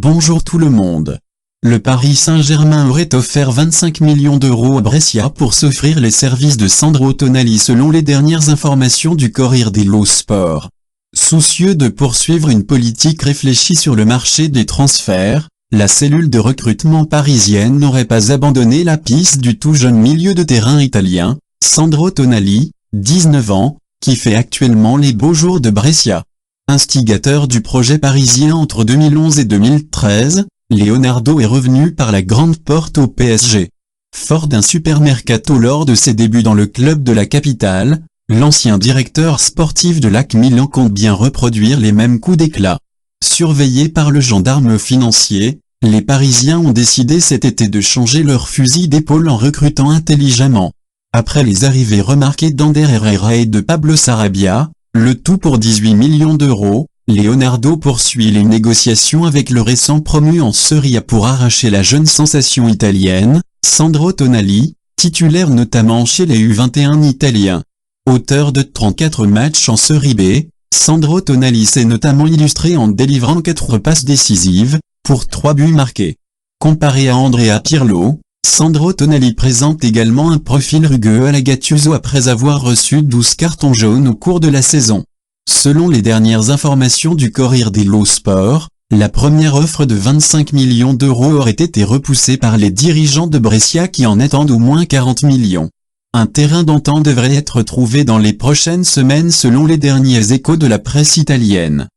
Bonjour tout le monde. Le Paris Saint-Germain aurait offert 25 millions d'euros à Brescia pour s'offrir les services de Sandro Tonali selon les dernières informations du Corriere dello Sport. Soucieux de poursuivre une politique réfléchie sur le marché des transferts, la cellule de recrutement parisienne n'aurait pas abandonné la piste du tout jeune milieu de terrain italien, Sandro Tonali, 19 ans, qui fait actuellement les beaux jours de Brescia. Instigateur du projet parisien entre 2011 et 2013, Leonardo est revenu par la grande porte au PSG. Fort d'un super mercato lors de ses débuts dans le club de la capitale, l'ancien directeur sportif de l'AC Milan compte bien reproduire les mêmes coups d'éclat. Surveillés par le gendarme financier, les Parisiens ont décidé cet été de changer leur fusil d'épaule en recrutant intelligemment. Après les arrivées remarquées d'Ander Herrera et de Pablo Sarabia, le tout pour 18 millions d'euros, Leonardo poursuit les négociations avec le récent promu en Serie A pour arracher la jeune sensation italienne, Sandro Tonali, titulaire notamment chez les U21 italiens. Auteur de 34 matchs en Serie B, Sandro Tonali s'est notamment illustré en délivrant 4 passes décisives, pour 3 buts marqués. Comparé à Andrea Pirlo, Sandro Tonali présente également un profil rugueux à la Gattuso après avoir reçu 12 cartons jaunes au cours de la saison. Selon les dernières informations du Corriere dello Sport, la première offre de 25 millions d'euros aurait été repoussée par les dirigeants de Brescia qui en attendent au moins 40 millions. Un terrain d'entente devrait être trouvé dans les prochaines semaines selon les derniers échos de la presse italienne.